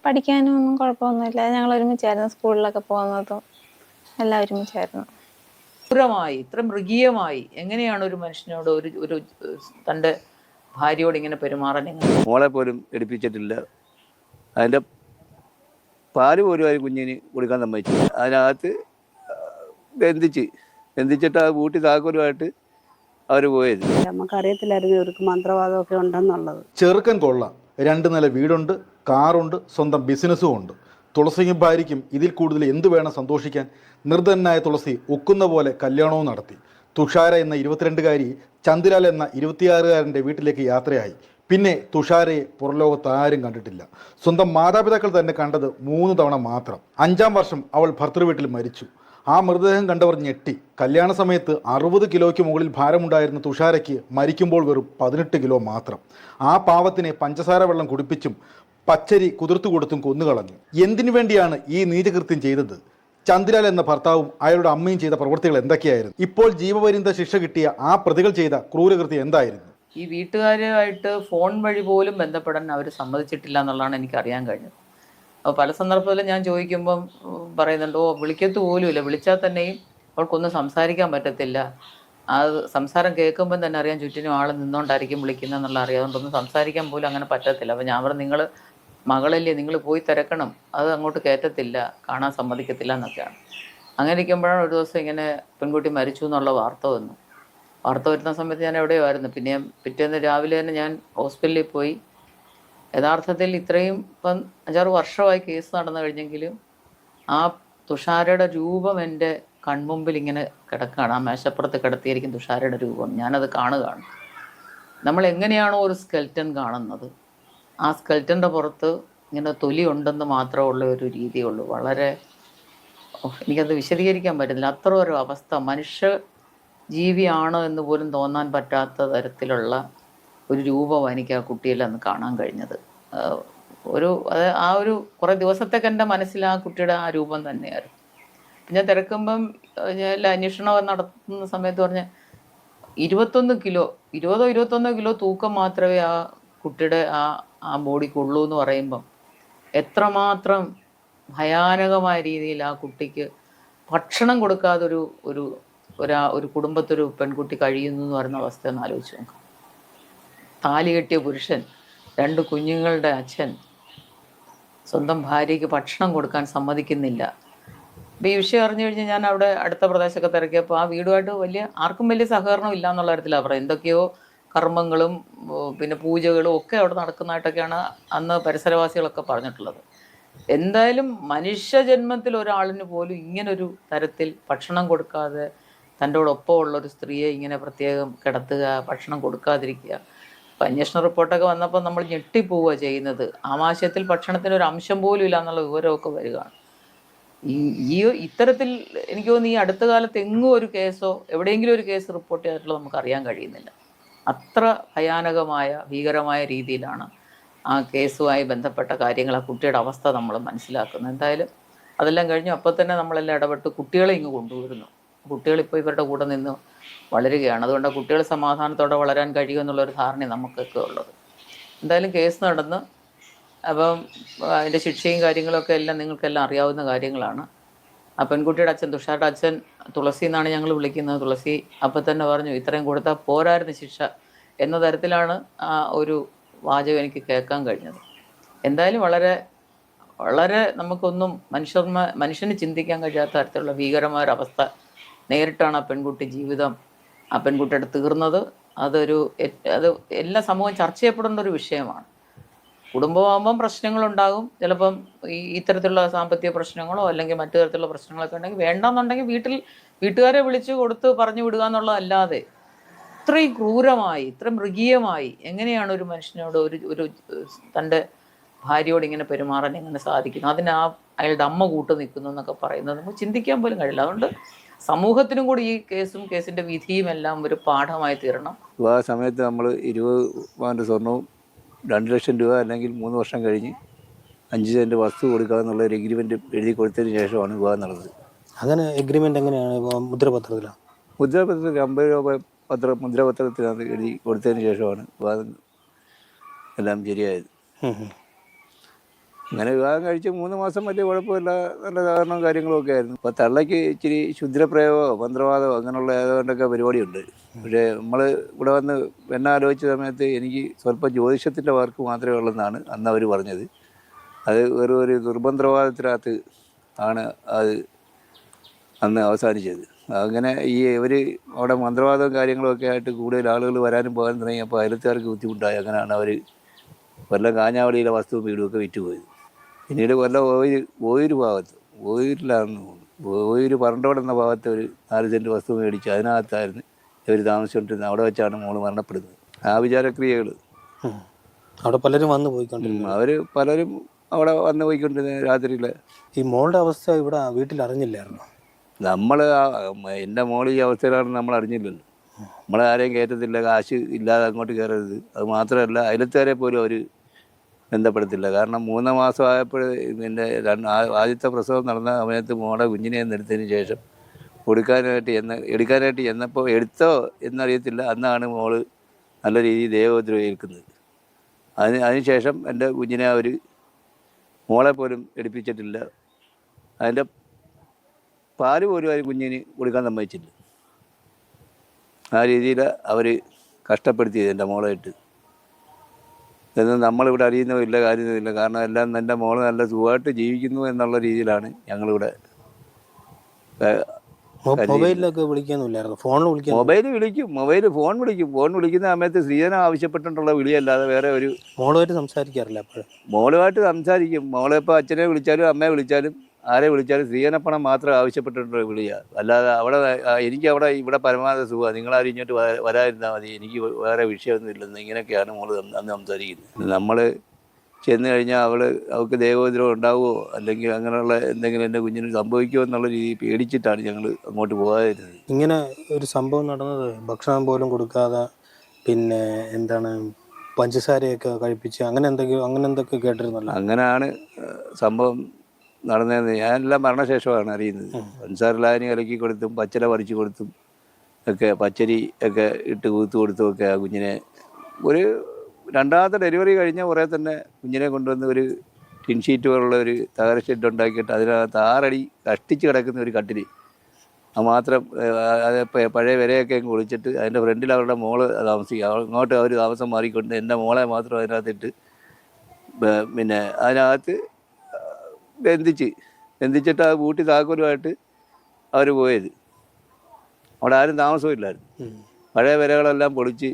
പഠിക്കാനും ഒന്നും കുഴപ്പമൊന്നുമില്ല. ഞങ്ങൾ ഒരുമിച്ചായിരുന്നു സ്കൂളിലൊക്കെ പോകുന്നതും എല്ലാം ഒരുമിച്ചായിരുന്നു. ക്രൂരമായി, ഇത്ര മൃഗീയമായി എങ്ങനെയാണ് ഒരു മനുഷ്യനോട് ഒരു ഒരു തൻ്റെ ഭാര്യയോട് ഇങ്ങനെ പെരുമാറാൻ? മോളെ പോലും എടുപ്പിച്ചിട്ടില്ല. അതിൻ്റെ പാല് പോലും ആ കുഞ്ഞിന് കൊടുക്കാൻ സമ്മതിച്ചില്ല. അതിനകത്ത് ബന്ധിച്ചിട്ട് ആ കൂട്ടി താക്കോലുമായിട്ട് അവർ പോയത്. നമുക്കറിയത്തില്ലായിരുന്നു ഇവർക്ക് മന്ത്രവാദമൊക്കെ ഉണ്ടെന്നുള്ളത്. ചെറുക്കൻ കൊള്ള, 2 നില വീടുണ്ട്, കാറുണ്ട്, സ്വന്തം ബിസിനസ്സും ഉണ്ട്. തുളസിയും ഭാര്യയ്ക്കും ഇതിൽ കൂടുതൽ എന്തു വേണം സന്തോഷിക്കാൻ? നിർധനായ തുളസി ഒക്കുന്ന പോലെ കല്യാണവും നടത്തി. തുഷാര എന്ന 22-കാരി ചന്ദ്രലാൽ എന്ന 26-കാരൻ്റെ വീട്ടിലേക്ക് യാത്രയായി. പിന്നെ തുഷാരയെ പുറലോകത്ത് ആരും കണ്ടിട്ടില്ല. സ്വന്തം മാതാപിതാക്കൾ തന്നെ കണ്ടത് 3 തവണ മാത്രം. 5-ാം വർഷം അവൾ ഭർത്തൃവീട്ടിൽ മരിച്ചു. ആ മൃതദേഹം കണ്ടവർ ഞെട്ടി. കല്യാണ സമയത്ത് 60 കിലോയ്ക്ക് മുകളിൽ ഭാരമുണ്ടായിരുന്ന തുഷാരയ്ക്ക് മരിക്കുമ്പോൾ വെറും 18 കിലോ മാത്രം. ആ പാവത്തിനെ പഞ്ചസാര വെള്ളം കുടിപ്പിച്ചും പച്ചരി കുതിർത്തു കൊടുത്തും കൊന്നുകളഞ്ഞു. എന്തിനു വേണ്ടിയാണ് ഈ നീചകൃത്യം ചെയ്തത്? ചന്ദ്രലാൽ എന്ന ഭർത്താവും അയാളുടെ അമ്മയും ചെയ്ത പ്രവൃത്തികൾ എന്തൊക്കെയായിരുന്നു? ഇപ്പോൾ ജീവപര്യന്ത ശിക്ഷ കിട്ടിയ ആ പ്രതികൾ ചെയ്ത ക്രൂരകൃത്യം എന്തായിരുന്നു? ഈ വീട്ടുകാരുമായിട്ട് ഫോൺ വഴി പോലും ബന്ധപ്പെടാൻ അവർ സമ്മതിച്ചിട്ടില്ല എന്നുള്ളതാണ് എനിക്ക് അറിയാൻ കഴിഞ്ഞത്. അപ്പോൾ പല സന്ദർഭത്തിലും ഞാൻ ചോദിക്കുമ്പം പറയുന്നുണ്ട്, വിളിക്കത്ത് പോലുമില്ല, വിളിച്ചാൽ തന്നെയും അവൾക്കൊന്നും സംസാരിക്കാൻ പറ്റത്തില്ല. ആ സംസാരം കേൾക്കുമ്പം തന്നെ അറിയാം ചുറ്റിനും ആൾ നിന്നുകൊണ്ടായിരിക്കും വിളിക്കുന്നതെന്നുള്ള അറിയാം. അതുകൊണ്ടൊന്നും സംസാരിക്കാൻ പോലും അങ്ങനെ പറ്റത്തില്ല. അപ്പോൾ ഞാൻ പറഞ്ഞു, നിങ്ങൾ മകളല്ലേ, നിങ്ങൾ പോയി തിരക്കണം, അത് അങ്ങോട്ട് കയറ്റത്തില്ല, കാണാൻ സമ്മതിക്കത്തില്ല എന്നൊക്കെയാണ്. അങ്ങനെ ഇരിക്കുമ്പോഴാണ് ഒരു ദിവസം ഇങ്ങനെ പെൺകുട്ടി മരിച്ചു എന്നുള്ള വാർത്ത വന്നു. വാർത്ത വരുന്ന സമയത്ത് ഞാൻ എവിടെയോ ആയിരുന്നു. പിന്നെ പിറ്റേന്ന് രാവിലെ തന്നെ ഞാൻ ഹോസ്പിറ്റലിൽ പോയി. യഥാർത്ഥത്തിൽ ഇത്രയും ഇപ്പം 5-6 വർഷമായി കേസ് നടന്നു കഴിഞ്ഞെങ്കിലും ആ തുഷാരയുടെ രൂപം എൻ്റെ കൺമുമ്പിൽ ഇങ്ങനെ കിടക്കുകയാണ്. ആ മേശപ്പുറത്ത് കിടത്തിയിരിക്കും തുഷാരയുടെ രൂപം, ഞാനത് കാണുകയാണ്. നമ്മൾ എങ്ങനെയാണോ ഒരു സ്കെൽറ്റൻ കാണുന്നത്, ആ സ്കെൽറ്റൻ്റെ പുറത്ത് ഇങ്ങനെ തൊലി ഉണ്ടെന്ന് മാത്രമുള്ള ഒരു രീതിയുള്ളൂ. വളരെ എനിക്കത് വിശദീകരിക്കാൻ പറ്റുന്നില്ല. അത്ര ഒരു അവസ്ഥ, മനുഷ്യ ജീവിയാണോ എന്ന് പോലും തോന്നാൻ പറ്റാത്ത തരത്തിലുള്ള ഒരു രൂപം എനിക്ക് ആ കുട്ടിയിൽ അന്ന് കാണാൻ കഴിഞ്ഞത്. ആ ഒരു കുറേ ദിവസത്തേക്ക് എൻ്റെ മനസ്സിൽ ആ കുട്ടിയുടെ ആ രൂപം തന്നെയായിരുന്നു. പിന്നെ തിരക്കുമ്പം ഞാൻ അന്വേഷണം നടത്തുന്ന സമയത്ത് പറഞ്ഞ 21 കിലോ 20-21 കിലോ തൂക്കം മാത്രമേ ആ കുട്ടിയുടെ ആ ബോഡിക്കുള്ളൂ എന്ന് പറയുമ്പം എത്രമാത്രം ഭയാനകമായ രീതിയിൽ ആ കുട്ടിക്ക് ഭക്ഷണം കൊടുക്കാതെ ഒരു കുടുംബത്തൊരു പെൺകുട്ടി കഴിയുന്നു എന്ന് പറയുന്ന അവസ്ഥ ഒന്ന് ആലോചിച്ച് നോക്കാം. താലി കെട്ടിയ പുരുഷൻ, 2 കുഞ്ഞുങ്ങളുടെ അച്ഛൻ സ്വന്തം ഭാര്യയ്ക്ക് ഭക്ഷണം കൊടുക്കാൻ സമ്മതിക്കുന്നില്ല. അപ്പോൾ ഈ വിഷയം അറിഞ്ഞു കഴിഞ്ഞാൽ ഞാൻ അവിടെ അടുത്ത പ്രദേശമൊക്കെ തിരക്കിയപ്പോൾ ആ വീടുമായിട്ട് ആർക്കും വലിയ സഹകരണം ഇല്ല എന്നുള്ള കാര്യത്തിലാണ് പറയുന്നത്. എന്തൊക്കെയോ കർമ്മങ്ങളും പിന്നെ പൂജകളും ഒക്കെ അവിടെ നടക്കുന്നതായിട്ടൊക്കെയാണ് അന്ന് പരിസരവാസികളൊക്കെ പറഞ്ഞിട്ടുള്ളത്. എന്തായാലും മനുഷ്യജന്മത്തിൽ ഒരാളിന് പോലും ഇങ്ങനൊരു തരത്തിൽ ഭക്ഷണം കൊടുക്കാതെ തൻ്റെയോടൊപ്പം ഉള്ളൊരു സ്ത്രീയെ ഇങ്ങനെ പ്രത്യേകം കിടത്തുക, ഭക്ഷണം കൊടുക്കാതിരിക്കുക. അപ്പം അന്വേഷണ റിപ്പോർട്ടൊക്കെ വന്നപ്പോൾ നമ്മൾ ഞെട്ടിപ്പോവുക ചെയ്യുന്നത്. ആമാശയത്തിൽ ഭക്ഷണത്തിന് ഒരു അംശം പോലും ഇല്ല എന്നുള്ള വിവരമൊക്കെ വരികയാണ്. ഈ ഇത്തരത്തിൽ എനിക്ക് തോന്നുന്നു ഈ അടുത്ത കാലത്ത് എങ്ങും ഒരു കേസോ എവിടെയെങ്കിലും ഒരു കേസ് റിപ്പോർട്ട് ചെയ്തിട്ടുള്ളത് നമുക്ക് അറിയാൻ കഴിയുന്നില്ല. അത്ര ഭയാനകമായ ഭീകരമായ രീതിയിലാണ് ആ കേസുമായി ബന്ധപ്പെട്ട കാര്യങ്ങൾ, ആ കുട്ടിയുടെ അവസ്ഥ നമ്മൾ മനസ്സിലാക്കുന്നത്. എന്തായാലും അതെല്ലാം കഴിഞ്ഞു. അപ്പോൾ തന്നെ നമ്മളെല്ലാം ഇടപെട്ട് കുട്ടികളെ ഇങ്ങ് കൊണ്ടുവരുന്നു. കുട്ടികളിപ്പോൾ ഇവരുടെ കൂടെ നിന്ന് വളരുകയാണ്. അതുകൊണ്ട് കുട്ടികൾ സമാധാനത്തോടെ വളരാൻ കഴിയുമെന്നുള്ളൊരു ധാരണ നമുക്കൊക്കെ ഉള്ളത്. എന്തായാലും കേസ് നടന്ന് അപ്പം അതിൻ്റെ ശിക്ഷയും കാര്യങ്ങളൊക്കെ എല്ലാം നിങ്ങൾക്കെല്ലാം അറിയാവുന്ന കാര്യങ്ങളാണ്. ആ പെൺകുട്ടിയുടെ അച്ഛൻ, തുഷാരുടെ അച്ഛൻ, തുളസി എന്നാണ് ഞങ്ങൾ വിളിക്കുന്നത്. തുളസി അപ്പം തന്നെ പറഞ്ഞു, ഇത്രയും കൊടുത്താൽ പോരായിരുന്നു ശിക്ഷ എന്ന തരത്തിലാണ് ആ ഒരു വാചകം എനിക്ക് കേൾക്കാൻ കഴിഞ്ഞത്. എന്തായാലും വളരെ വളരെ നമുക്കൊന്നും മനുഷ്യന് ചിന്തിക്കാൻ കഴിയാത്ത തരത്തിലുള്ള ഭീകരമായൊരവസ്ഥ നേരിട്ടാണ് ആ പെൺകുട്ടി ജീവിതം ആ പെൺകുട്ടിയുടെ തീർന്നത്. അത് എല്ലാ സമൂഹം ചർച്ച ചെയ്യപ്പെടുന്ന ഒരു വിഷയമാണ്. കുടുംബമാകുമ്പം പ്രശ്നങ്ങളുണ്ടാകും. ചിലപ്പം ഇത്തരത്തിലുള്ള സാമ്പത്തിക പ്രശ്നങ്ങളോ അല്ലെങ്കിൽ മറ്റു തരത്തിലുള്ള പ്രശ്നങ്ങളൊക്കെ ഉണ്ടെങ്കിൽ വേണ്ടെന്നുണ്ടെങ്കിൽ വീട്ടുകാരെ വിളിച്ച് കൊടുത്ത് പറഞ്ഞു വിടുക എന്നുള്ളതല്ലാതെ ഇത്രയും ക്രൂരമായി, ഇത്ര മൃഗീയമായി എങ്ങനെയാണ് ഒരു മനുഷ്യനോട് ഒരു തൻ്റെ ഭാര്യയോട് ഇങ്ങനെ പെരുമാറാൻ എങ്ങനെ സാധിക്കുന്നു? അയാളുടെ അമ്മ കൂട്ടു നിൽക്കുന്നു എന്നൊക്കെ പറയുന്നത് നമുക്ക് ചിന്തിക്കാൻ പോലും കഴിയില്ല. അതുകൊണ്ട് സമൂഹത്തിനും കൂടി ഈ കേസിൻ്റെ വിധിയും എല്ലാം ഒരു പാഠമായി തീരണം. ആ സമയത്ത് നമ്മൾ 20 പവൻ്റെ സ്വർണവും 2 ലക്ഷം രൂപ അല്ലെങ്കിൽ 3 വർഷം കഴിഞ്ഞ് 5 സെൻറ്റ് വസ്തു കൊടുക്കുക എന്നുള്ള ഒരു എഗ്രിമെൻറ്റ് എഴുതി കൊടുത്തതിന് ശേഷമാണ് വിവാഹം നടന്നത്. അങ്ങനെ എഗ്രിമെൻ്റ് എങ്ങനെയാണ്? മുദ്രപത്രത്തിലാണ്? മുദ്രപത്രത്തിൽ 50 രൂപ മുദ്രപത്രത്തിനകത്ത് എഴുതി കൊടുത്തതിന് ശേഷമാണ് വിവാഹം എല്ലാം ശരിയായത്. അങ്ങനെ വിവാഹം കഴിച്ച് 3 മാസം വലിയ കുഴപ്പമില്ല, നല്ല സഹകരണവും കാര്യങ്ങളും ഒക്കെ ആയിരുന്നു. ഇപ്പോൾ തള്ളയ്ക്ക് ഇച്ചിരി ക്ഷുദ്രപ്രയോഗമോ മന്ത്രവാദമോ അങ്ങനെയുള്ള ഏതാണ്ടൊക്കെ പരിപാടിയുണ്ട്. പക്ഷേ നമ്മൾ ഇവിടെ വന്ന് എന്നെ ആലോചിച്ച സമയത്ത് എനിക്ക് സ്വല്പം ജ്യോതിഷത്തിൻ്റെ വർക്ക് മാത്രമേ ഉള്ളെന്നാണ് അന്ന് അവർ പറഞ്ഞത്. അത് വെറും ഒരു ദുർമന്ത്രവാദത്തിനകത്ത് ആണ് അത് അന്ന് അവസാനിച്ചത്. അങ്ങനെ ഇവർ അവിടെ മന്ത്രവാദവും കാര്യങ്ങളും ഒക്കെ ആയിട്ട് കൂടുതൽ ആളുകൾ വരാനും പോകാനും തുടങ്ങിയപ്പോൾ അയലത്തുകാർക്ക് ബുദ്ധിമുട്ടായി. അങ്ങനെയാണ് അവർ കൊല്ലം കാഞ്ഞാവളിയിലെ വസ്തുവും വീടും ഒക്കെ വിറ്റുപോയത്. പിന്നീട് കൊല്ലം ഓയൂർ ഭാഗത്ത്, ഓയൂരിലാണെന്ന് തോന്നുന്നു, ഓയൂർ പറണ്ടോട് എന്ന ഭാഗത്ത് ഒരു 4 സെൻറ്റ് വസ്തു മേടിച്ച് അതിനകത്തായിരുന്നു ഇവർ താമസിച്ചുകൊണ്ടിരുന്നത്. അവിടെ വെച്ചാണ് മോള് മരണപ്പെടുന്നത്. ആ വിചാരക്രിയകൾ അവിടെ പലരും വന്ന് പോയിക്കൊണ്ടിരുന്നു. അവർ പലരും അവിടെ വന്ന് പോയിക്കൊണ്ടിരുന്നത് രാത്രിയിൽ. ഈ മോളുടെ അവസ്ഥ ഇവിടെ വീട്ടിൽ അറിഞ്ഞില്ലായിരുന്നു. നമ്മൾ എൻ്റെ മോൾ ഈ അവസ്ഥയിലാണെന്ന് നമ്മൾ അറിഞ്ഞില്ലല്ലോ. നമ്മളെ ആരെയും കയറ്റത്തില്ല, കാശ് ഇല്ലാതെ അങ്ങോട്ട് കയറരുത്. അത് മാത്രമല്ല അയലത്തുകാരെ പോലും അവർ ബന്ധപ്പെടുത്തില്ല. കാരണം 3 മാസം ആയപ്പോൾ എൻ്റെ ആദ്യത്തെ പ്രസവം നടന്ന സമയത്ത് മോളെ കുഞ്ഞിനെ എടുത്തതിന് ശേഷം എടുക്കാനായിട്ട് ചെന്നപ്പോൾ എടുത്തോ എന്നറിയത്തില്ല. അന്നാണ് മോള് നല്ല രീതിയിൽ ദേഹോദ്രവം ഏൽക്കുന്നത്. അതിനുശേഷം എൻ്റെ കുഞ്ഞിനെ അവർ മോളെ പോലും എടുപ്പിച്ചിട്ടില്ല. അതിൻ്റെ പാല് പോലും അവർ കുഞ്ഞിന് കൊടുക്കാൻ സമ്മതിച്ചില്ല. ആ രീതിയിൽ അവർ കഷ്ടപ്പെടുത്തിയത് എൻ്റെ മോളായിട്ട്. ഇതൊന്നും നമ്മളിവിടെ അറിയുന്നതില്ല, കാര്യമൊന്നുമില്ല. കാരണം എല്ലാം എൻ്റെ മോള് നല്ല സുഖമായിട്ട് ജീവിക്കുന്നു എന്നുള്ള രീതിയിലാണ് ഞങ്ങളിവിടെ. മൊബൈലിലൊക്കെ വിളിക്കാനൊന്നുമില്ലായിരുന്നു, ഫോണിൽ വിളിക്കാൻ. ഫോൺ വിളിക്കുന്ന സമയത്ത് സ്ത്രീധനം ആവശ്യപ്പെട്ടിട്ടുള്ള വിളിയല്ലാതെ വേറെ ഒരു. മോളുമായിട്ട് സംസാരിക്കാറില്ല അപ്പോഴും. മോളുമായിട്ട് സംസാരിക്കും. മോളെ ഇപ്പോൾ അച്ഛനെ വിളിച്ചാലും അമ്മയെ വിളിച്ചാലും ആരെ വിളിച്ചാലും സ്ത്രീധനപ്പണം മാത്രം ആവശ്യപ്പെട്ടിട്ടുള്ള വിളിയാണ്. അല്ലാതെ അവിടെ ഇവിടെ പരമാവധി സുഖമാണ്, നിങ്ങളാരും ഇങ്ങോട്ട് വരാതിരുന്നാൽ മതി, എനിക്ക് വേറെ വിഷയമൊന്നും ഇല്ലെന്ന് ഇങ്ങനെയൊക്കെയാണ് മോള് അന്ന് സംസാരിക്കുന്നത്. നമ്മൾ ചെന്ന് കഴിഞ്ഞാൽ അവൾക്ക് ദേഹോദ്രവം ഉണ്ടാവുമോ അല്ലെങ്കിൽ അങ്ങനെയുള്ള എന്തെങ്കിലും എൻ്റെ കുഞ്ഞിന് സംഭവിക്കുമോ എന്നുള്ള രീതിയിൽ പേടിച്ചിട്ടാണ് ഞങ്ങൾ അങ്ങോട്ട് പോകാതിരുന്നത്. ഇങ്ങനെ ഒരു സംഭവം നടന്നത് ഭക്ഷണം പോലും കൊടുക്കാതെ, പിന്നെ എന്താണ് പഞ്ചസാരയൊക്കെ കഴിപ്പിച്ച് അങ്ങനെ എന്തൊക്കെ കേട്ടിരുന്നല്ലോ. അങ്ങനെയാണ് സംഭവം നടന്നതെന്ന് ഞാനെല്ലാം മരണശേഷമാണ് അറിയുന്നത്. പഞ്ചസാരലായനി കലക്കി കൊടുത്തും പച്ചില പറിച്ചു കൊടുത്തും ഒക്കെ പച്ചരി ഒക്കെ ഇട്ട് കൂത്തു കൊടുത്തും ഒക്കെ ആ കുഞ്ഞിനെ ഒരു രണ്ടാമത്തെ ഡെലിവറി കഴിഞ്ഞ കുറേ തന്നെ കുഞ്ഞിനെ കൊണ്ടുവന്ന് ഒരു ടിൻ ഷീറ്റ് പോലുള്ള ഒരു തകര ഷെഡ് ഉണ്ടാക്കിയിട്ട് അതിനകത്ത് 6 അടി കഷ്ടിച്ച് കിടക്കുന്ന ഒരു കട്ടിൽ, അത് മാത്രം അത് പഴയ വിലയൊക്കെ അങ്ങ് ഒളിച്ചിട്ട് അതിൻ്റെ ഫ്രണ്ടിൽ അവരുടെ മോള് താമസിക്കുക. അങ്ങോട്ട് അവർ താമസം മാറിക്കൊണ്ട് എൻ്റെ മോളെ മാത്രം അതിനകത്തിട്ട് പിന്നെ അതിനകത്ത് ബന്ധിച്ചിട്ട് ആ കൂട്ടി താക്കോലുമായിട്ട് അവർ പോയത്. അവിടെ ആരും താമസമില്ലായിരുന്നു. പഴയ വിലകളെല്ലാം പൊളിച്ച്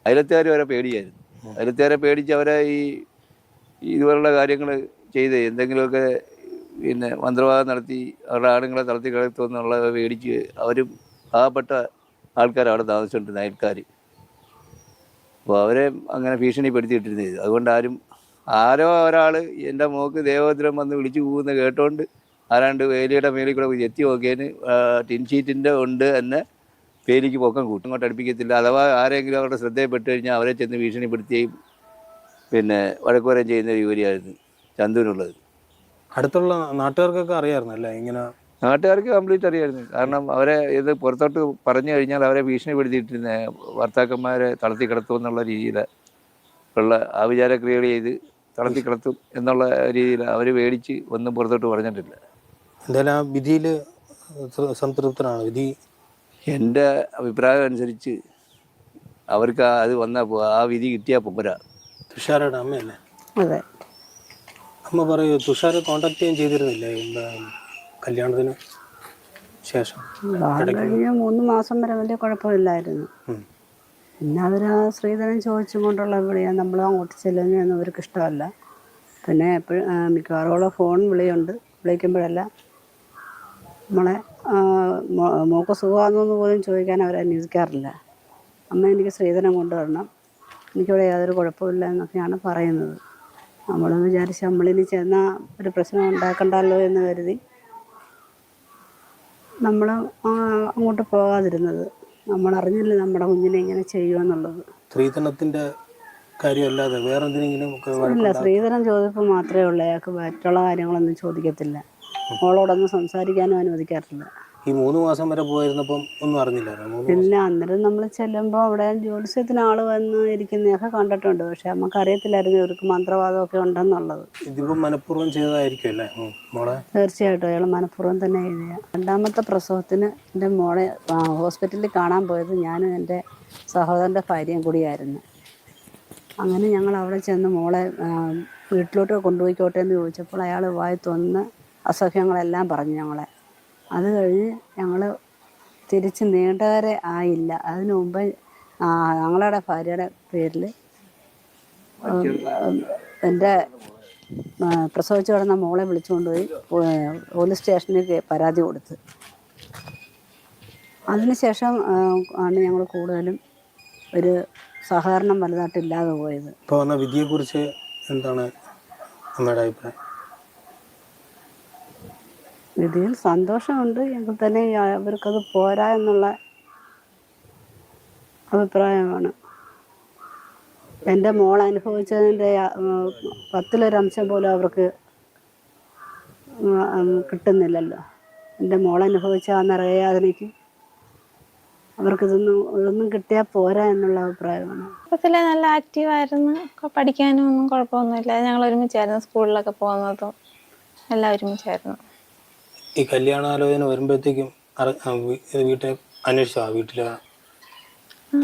അയലത്തുകാർ വരെ പേടിയായിരുന്നു. അയലത്തുകാരെ പേടിച്ച് അവരെ ഇതുപോലുള്ള കാര്യങ്ങൾ ചെയ്ത് എന്തെങ്കിലുമൊക്കെ പിന്നെ മന്ത്രവാദം നടത്തി അവരുടെ ആണുങ്ങളെ തളർത്തി കിടത്തുമെന്നുള്ള പേടിച്ച് അവരും പാവപ്പെട്ട ആൾക്കാർ അവിടെ താമസിച്ചുകൊണ്ടിരുന്ന അയൽക്കാർ. അപ്പോൾ അവരെ അങ്ങനെ ഭീഷണിപ്പെടുത്തിയിട്ടിരുന്നത്. അതുകൊണ്ട് ആരോ ഒരാൾ എൻ്റെ മോക്ക് ദേവോദ്രം വന്ന് വിളിച്ചു പോകുന്ന കേട്ടോണ്ട് ആരാണ്ട് വേലിയുടെ മേലിൽ കൂടെ എത്തി നോക്കിയതിന് ടിൻ ഷീറ്റിൻ്റെ ഉണ്ട് തന്നെ പേലിക്ക് പൊക്കം കൂട്ടും. ഇങ്ങോട്ട് അടുപ്പിക്കത്തില്ല. അഥവാ ആരെങ്കിലും അവരുടെ ശ്രദ്ധയിൽപ്പെട്ട് കഴിഞ്ഞാൽ അവരെ ചെന്ന് ഭീഷണിപ്പെടുത്തുകയും പിന്നെ വഴക്കുവരം ചെയ്യുന്ന ജോലിയായിരുന്നു ചന്തുവിനുള്ളത്. അടുത്തുള്ള നാട്ടുകാർക്കൊക്കെ അറിയാമായിരുന്നു അല്ലേ ഇങ്ങനെ? നാട്ടുകാർക്ക് കംപ്ലീറ്റ് അറിയായിരുന്നു. കാരണം അവരെ ഇത് പുറത്തോട്ട് പറഞ്ഞു കഴിഞ്ഞാൽ അവരെ ഭീഷണിപ്പെടുത്തിയിട്ടിരുന്ന ഭർത്താക്കന്മാരെ തളർത്തി കിടത്തുമെന്നുള്ള രീതിയിൽ ഉള്ള ആവിചാരക്രിയകൾ ചെയ്ത് തളർത്തി കിടത്തും എന്നുള്ള രീതിയിൽ അവർ പേടിച്ച് ഒന്നും പുറത്തോട്ട് പറഞ്ഞിട്ടില്ല. എന്തായാലും ആ വിധിയിൽ സംതൃപ്തനാണ്. വിധി എൻ്റെ അഭിപ്രായം അനുസരിച്ച് അവർക്ക് അത് വന്നാൽ ആ വിധി കിട്ടിയാൽ പോരാ. തുഷാരയുടെ അമ്മയല്ലേ? അതെ. അമ്മ പറയൂ, തുഷാർ കോണ്ടാക്ട് ചെയ്യുകയും ചെയ്തിരുന്നില്ലേ കല്യാണത്തിന് ശേഷം? കഴിഞ്ഞ 3 മാസം വരെ വലിയ കുഴപ്പമില്ലായിരുന്നു. പിന്നെ അവർ ആ സ്ത്രീധനം ചോദിച്ചും കൊണ്ടുള്ള വിളിയാണ്. നമ്മൾ അങ്ങോട്ട് ചെല്ലുന്നതൊന്നും അവർക്ക് ഇഷ്ടമല്ല. പിന്നെ എപ്പോഴും മിക്കവാറും ഫോൺ വിളിക്കുമ്പോഴെല്ലാം നമ്മളെ മോക്ക് സുഖമാണെന്ന് പോലും ചോദിക്കാൻ അവർ അന്വേഷിക്കാറില്ല. അമ്മ എനിക്ക് സ്ത്രീധനം കൊണ്ടുവരണം, എനിക്കിവിടെ യാതൊരു കുഴപ്പമില്ല എന്നൊക്കെയാണ് പറയുന്നത്. നമ്മളെന്ന് വിചാരിച്ച് നമ്മളിനി ചെന്നാൽ ഒരു പ്രശ്നം ഉണ്ടാക്കണ്ടല്ലോ എന്ന് കരുതി നമ്മൾ അങ്ങോട്ട് പോകാതിരുന്നത്. നമ്മളറിഞ്ഞില്ല നമ്മുടെ കുഞ്ഞിനെ ഇങ്ങനെ ചെയ്യുമെന്നുള്ളത്. സ്ത്രീധനത്തിൻ്റെ കാര്യമല്ലാതെ വേറെ എന്തിനെങ്കിലും ഇല്ല, സ്ത്രീധനം ചോദിപ്പോൾ മാത്രമേ ഉള്ളൂ. അയാൾക്ക് മറ്റുള്ള കാര്യങ്ങളൊന്നും ചോദിക്കത്തില്ല. മോളോടൊന്നും സംസാരിക്കാനും അനുവദിക്കാറില്ല. ഈ 3 മാസം വരെ പോയിരുന്നപ്പം ഒന്നും അറിഞ്ഞില്ലായിരുന്നു. ഇല്ല, അന്നേരം നമ്മൾ ചെല്ലുമ്പോൾ അവിടെ ജ്യോത്സ്യത്തിന് ആൾ വന്ന് ഇരിക്കുന്നതൊക്കെ കണ്ടിട്ടുണ്ട്. പക്ഷെ നമുക്കറിയത്തില്ലായിരുന്നു ഇവർക്ക് മന്ത്രവാദമൊക്കെ ഉണ്ടെന്നുള്ളത്. ഇതിപ്പം മനഃപൂർവ്വം ചെയ്തതായിരിക്കും അല്ലേ മോളെ? തീർച്ചയായിട്ടും അയാൾ മനഃപൂർവ്വം തന്നെ എഴുതിയ. രണ്ടാമത്തെ പ്രസവത്തിന് എൻ്റെ മോളെ ഹോസ്പിറ്റലിൽ കാണാൻ പോയത് ഞാനും എൻ്റെ സഹോദരൻ്റെ ഭാര്യയും കൂടിയായിരുന്നു. അങ്ങനെ ഞങ്ങൾ അവിടെ ചെന്ന് മോളെ വീട്ടിലോട്ട് കൊണ്ടുപോയിക്കോട്ടെ എന്ന് ചോദിച്ചപ്പോൾ അയാൾ വായി തുറന്ന് അസഹ്യങ്ങളെല്ലാം പറഞ്ഞു ഞങ്ങളെ. അത് കഴിഞ്ഞ് ഞങ്ങൾ തിരിച്ച് നീണ്ടകര ആയില്ല. അതിനു മുമ്പ് ഞങ്ങളുടെ ഭാര്യയുടെ പേരിൽ എൻ്റെ പ്രസവിച്ച് കിടന്ന മോളെ വിളിച്ചുകൊണ്ടുപോയി പോലീസ് സ്റ്റേഷനിൽ പരാതി കൊടുത്ത്. അതിനുശേഷം ആണ് ഞങ്ങൾ കൂടുതലും ഒരു സഹകരണം വലുതായിട്ടില്ലാതെ പോയത്. ഇപ്പോൾ വന്ന വിധിയെക്കുറിച്ച് എന്താണ് അമ്മയുടെ അഭിപ്രായം? വിധിയിൽ സന്തോഷമുണ്ട് എങ്കിൽ തന്നെ അവർക്കത് പോരാ എന്നുള്ള അഭിപ്രായമാണ്. എൻ്റെ മോൾ അനുഭവിച്ചതിൻ്റെ 10-1 പോലും അവർക്ക് കിട്ടുന്നില്ലല്ലോ. എൻ്റെ മോൾ അനുഭവിച്ച ആ നിറയാതനയ്ക്ക് ഇതൊന്നും കിട്ടിയാൽ പോരാ എന്നുള്ള അഭിപ്രായമാണ്. ചെറുപ്പത്തിലെ നല്ല ആക്റ്റീവായിരുന്നു. പഠിക്കാനും ഒന്നും കുഴപ്പമൊന്നുമില്ല. ഞങ്ങൾ ഒരുമിച്ചായിരുന്നു സ്കൂളിലൊക്കെ പോകുന്നതും എല്ലാം ഒരുമിച്ചായിരുന്നു. ഈ കല്യാണാലോചന വരുമ്പോഴത്തേക്കും വീട്ടിൽ അന്വേഷിച്ചോ? വീട്ടിലെ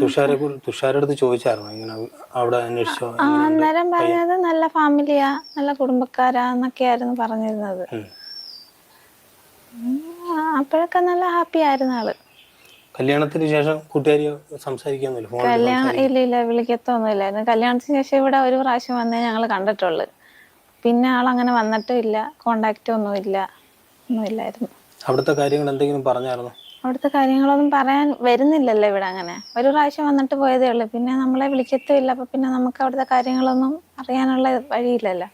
തുഷാരുടെ അടുത്ത് ചോദിച്ചായിരുന്നു ഇങ്ങനെ അവിടെ അന്വേഷിച്ചോ? അന്നേരം പറഞ്ഞത് നല്ല ഫാമിലിയാ, നല്ല കുടുംബക്കാരാ എന്നൊക്കെയായിരുന്നു പറഞ്ഞിരുന്നത്. അപ്പോഴൊക്കെ നല്ല ഹാപ്പി ആയിരുന്നു ആള്. കല്യാണത്തിന് ശേഷം കൂട്ടുകാരി സംസാരിക്കാന്നില്ല? ഇല്ല വിളിക്കത്തൊന്നുമില്ലായിരുന്നു. കല്യാണത്തിന് ശേഷം ഇവിടെ ഒരു പ്രാവശ്യം വന്നേ ഞങ്ങൾ കണ്ടിട്ടുള്ളു. പിന്നെ ആളങ്ങനെ വന്നിട്ടും ഇല്ല, കോണ്ടാക്റ്റും ഒന്നുമില്ലായിരുന്നു. അവിടുത്തെ കാര്യങ്ങൾ എന്തെങ്കിലും പറഞ്ഞായിരുന്നു? അവിടുത്തെ കാര്യങ്ങളൊന്നും പറയാൻ വരുന്നില്ലല്ലോ ഇവിടെ. അങ്ങനെ ഒരു പ്രാവശ്യം വന്നിട്ട് പോയതേ ഉള്ളൂ. പിന്നെ നമ്മളെ വിളിക്കത്തും ഇല്ല. അപ്പൊ പിന്നെ നമുക്ക് അവിടുത്തെ കാര്യങ്ങളൊന്നും അറിയാനുള്ള വഴിയില്ലല്ലോ.